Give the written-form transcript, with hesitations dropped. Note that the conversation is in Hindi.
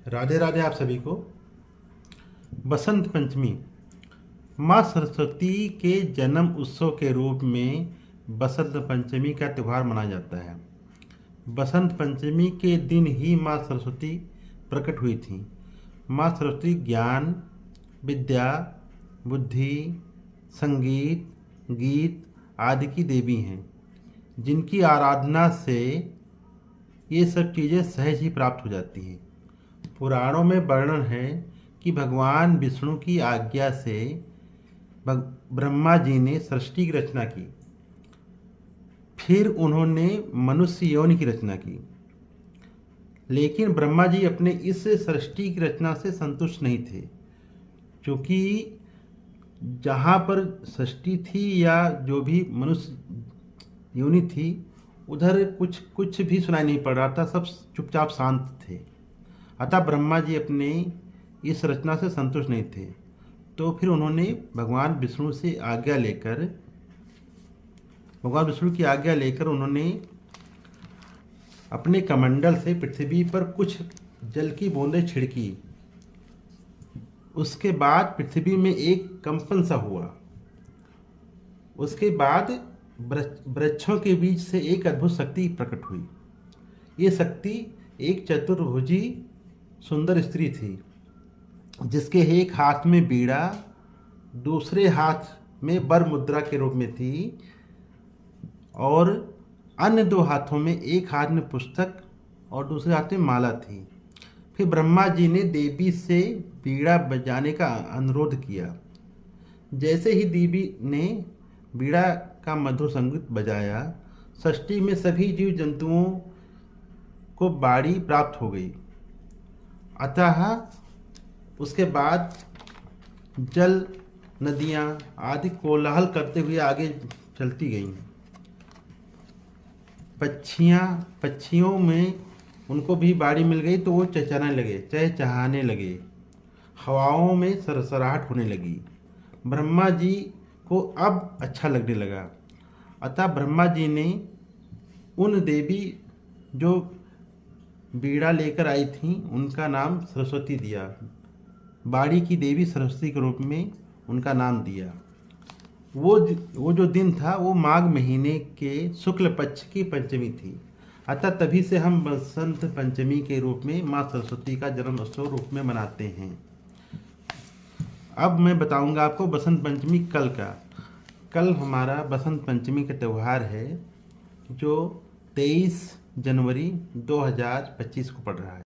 राधे राधे आप सभी को। बसंत पंचमी माँ सरस्वती के जन्म उत्सव के रूप में बसंत पंचमी का त्यौहार मनाया जाता है। बसंत पंचमी के दिन ही माँ सरस्वती प्रकट हुई थी। माँ सरस्वती ज्ञान, विद्या, बुद्धि, संगीत, गीत आदि की देवी हैं, जिनकी आराधना से ये सब चीज़ें सहज ही प्राप्त हो जाती हैं। पुराणों में वर्णन है कि भगवान विष्णु की आज्ञा से ब्रह्मा जी ने सृष्टि की रचना की। फिर उन्होंने मनुष्य योनि की रचना की, लेकिन ब्रह्मा जी अपने इस सृष्टि की रचना से संतुष्ट नहीं थे, क्योंकि जहाँ पर सृष्टि थी या जो भी मनुष्य योनि थी, उधर कुछ भी सुनाई नहीं पड़ रहा था, सब चुपचाप शांत थे। अतः ब्रह्मा जी अपने इस रचना से संतुष्ट नहीं थे, तो फिर उन्होंने भगवान विष्णु की आज्ञा लेकर उन्होंने अपने कमंडल से पृथ्वी पर कुछ जल की बूंदें छिड़की। उसके बाद पृथ्वी में एक कंपन सा हुआ। उसके बाद वृक्षों के बीच से एक अद्भुत शक्ति प्रकट हुई। ये शक्ति एक चतुर्भुजी सुंदर स्त्री थी, जिसके एक हाथ में बीड़ा, दूसरे हाथ में वर मुद्रा के रूप में थी, और अन्य दो हाथों में, एक हाथ में पुस्तक और दूसरे हाथ में माला थी। फिर ब्रह्मा जी ने देवी से बीड़ा बजाने का अनुरोध किया। जैसे ही देवी ने बीड़ा का मधुर संगीत बजाया, सृष्टि में सभी जीव जंतुओं को बाड़ी प्राप्त हो गई। अतः उसके बाद जल, नदियाँ आदि कोलाहल करते हुए आगे चलती गईं। पक्षियों में उनको भी बाड़ी मिल गई, तो वो चहचहाने लगे। हवाओं में सरसराहट होने लगी। ब्रह्मा जी को अब अच्छा लगने लगा। अतः ब्रह्मा जी ने उन देवी जो बीड़ा लेकर आई थी, उनका नाम सरस्वती दिया। बाड़ी की देवी सरस्वती के रूप में उनका नाम दिया। वो जो दिन था, वो माघ महीने के शुक्ल पक्ष की पंचमी थी। अतः तभी से हम बसंत पंचमी के रूप में माँ सरस्वती का जन्म उत्सव रूप में मनाते हैं। अब मैं बताऊंगा आपको बसंत पंचमी कल हमारा बसंत पंचमी का त्यौहार है, जो 23 जनवरी 2025 को पड़ रहा है।